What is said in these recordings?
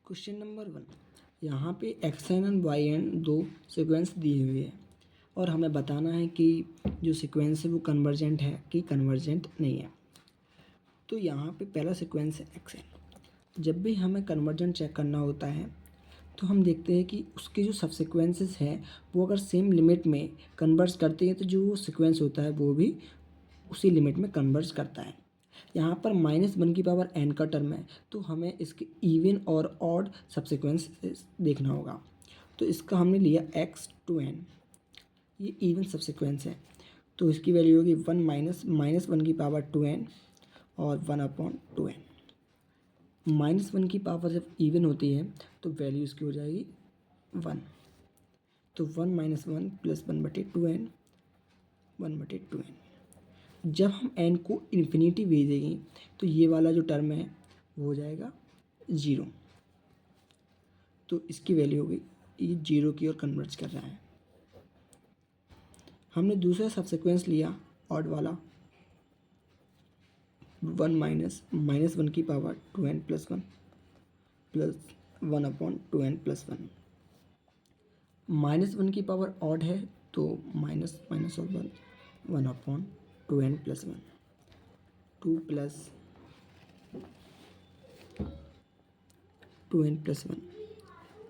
Question number 1, यहाँ पे x N and Y N दो सीक्वेंस दिए हुए हैं और हमें बताना है कि जो सीक्वेंस है वो कन्वर्जेंट है कि कन्वर्जेंट नहीं है। तो यहाँ पे पहला सीक्वेंस है एक्स एन। जब भी हमें कन्वर्जेंट चेक करना होता है तो हम देखते हैं कि उसके जो सबसीक्वेंसेस हैं वो अगर सेम लिमिट में कन्वर्ज करते हैं तो जो सीक्वेंस होता है वो भी उसी लिमिट में कन्वर्ज करता है। यहाँ पर -1 की पावर n का टर्म है तो हमें इसके इवन और ऑड सबसीक्वेंस देखना होगा। तो इसका हमने लिया x to n, ये इवन सबसीक्वेंस है तो इसकी वैल्यू होगी 1 की पावर 2n और 1/2n। -1 की पावर जब इवन होती है तो वैल्यू इसकी हो जाएगी 1। तो 1 - 1 + 1/2n 1/2n। जब हम n को इन्फिनिटी भेजेंगे तो ये वाला जो टर्म है वो हो जाएगा 0। तो इसकी वैल्यू होगी ये 0 की ओर कन्वर्ज कर रहा है। हमने दूसरा सबसीक्वेंस लिया ऑड वाला 1 की पावर 2n + 1 प्लस 1/2n + 1। -1 की पावर ऑड है तो माइनस माइनस और 1/2n + 1 2 + 2n + 1।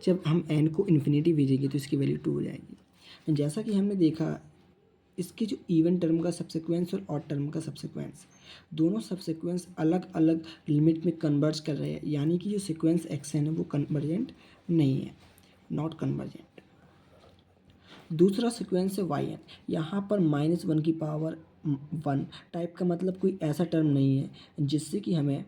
जब हम n को इन्फिनिटी भेजेंगे तो इसकी वैल्यू 2 हो जाएगी। जैसा कि हमने देखा इसके जो इवन टर्म का सबसीक्वेंस और ऑड टर्म का सबसीक्वेंस दोनों सबसीक्वेंस अलग अलग लिमिट में कन्वर्ज कर रहे हैं, यानी कि जो सीक्वेंस एक्स एन है वो कन्वर्जेंट नहीं है, नॉट कन्वर्जेंट। दूसरा सीक्वेंस है वाई एन। यहाँ पर -1 की पावर 1 टाइप का मतलब कोई ऐसा टर्म नहीं है जिससे कि हमें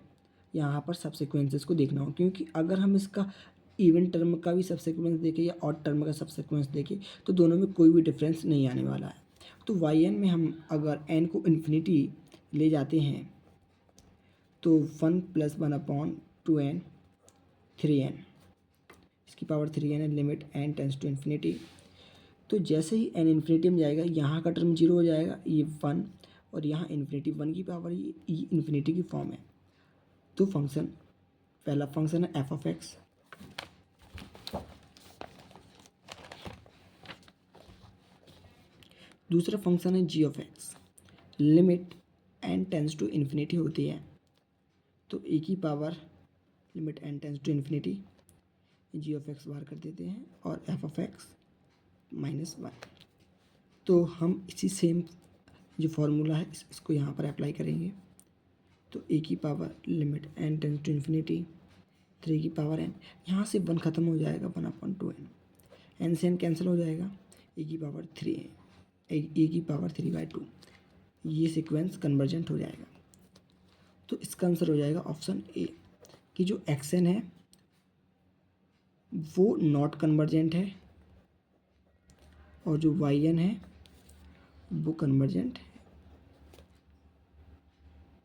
यहाँ पर सबसीक्वेंसेस को देखना हो, क्योंकि अगर हम इसका इवन टर्म का भी सबसीक्वेंस देखें या ऑड टर्म का सबसीक्वेंस देखें तो दोनों में कोई भी डिफरेंस नहीं आने वाला है। तो वाई एन में हम अगर एन को इन्फिनिटी ले जाते हैं तो 1 + 1/2n 3n, इसकी पावर 3n है, limit n tense to infinity. तो जैसे ही n इन्फिनिटी में जाएगा यहाँ का टर्म 0 हो जाएगा, ये 1 और यहाँ इन्फिनिटी 1 की पावर ये इन्फिनिटी की फॉर्म है। तो फंक्शन पहला फंक्शन है f(x), दूसरा फंक्शन है g(x), limit n tense to infinity होती है तो a की power limit n tense to infinity g(x) बाहर कर देते हैं और f(x) -1। तो हम इसी सेम जो फॉर्मूला है इसको यहाँ पर अप्लाई करेंगे। तो a की power limit n tense to infinity 3 की पावर n, यहाँ से 1 ख़त्म हो जाएगा 1/2n, n से n कैंसिल हो जाएगा, a की पावर 3 a की पावर 3/2। ये सीक्वेंस कन्वर्जेंट हो जाएगा। तो इसका आंसर हो जाएगा ऑप्शन ए कि जो xn है वो नॉट कन्वर्जेंट है और जो yn है वो कन्वर्जेंट है।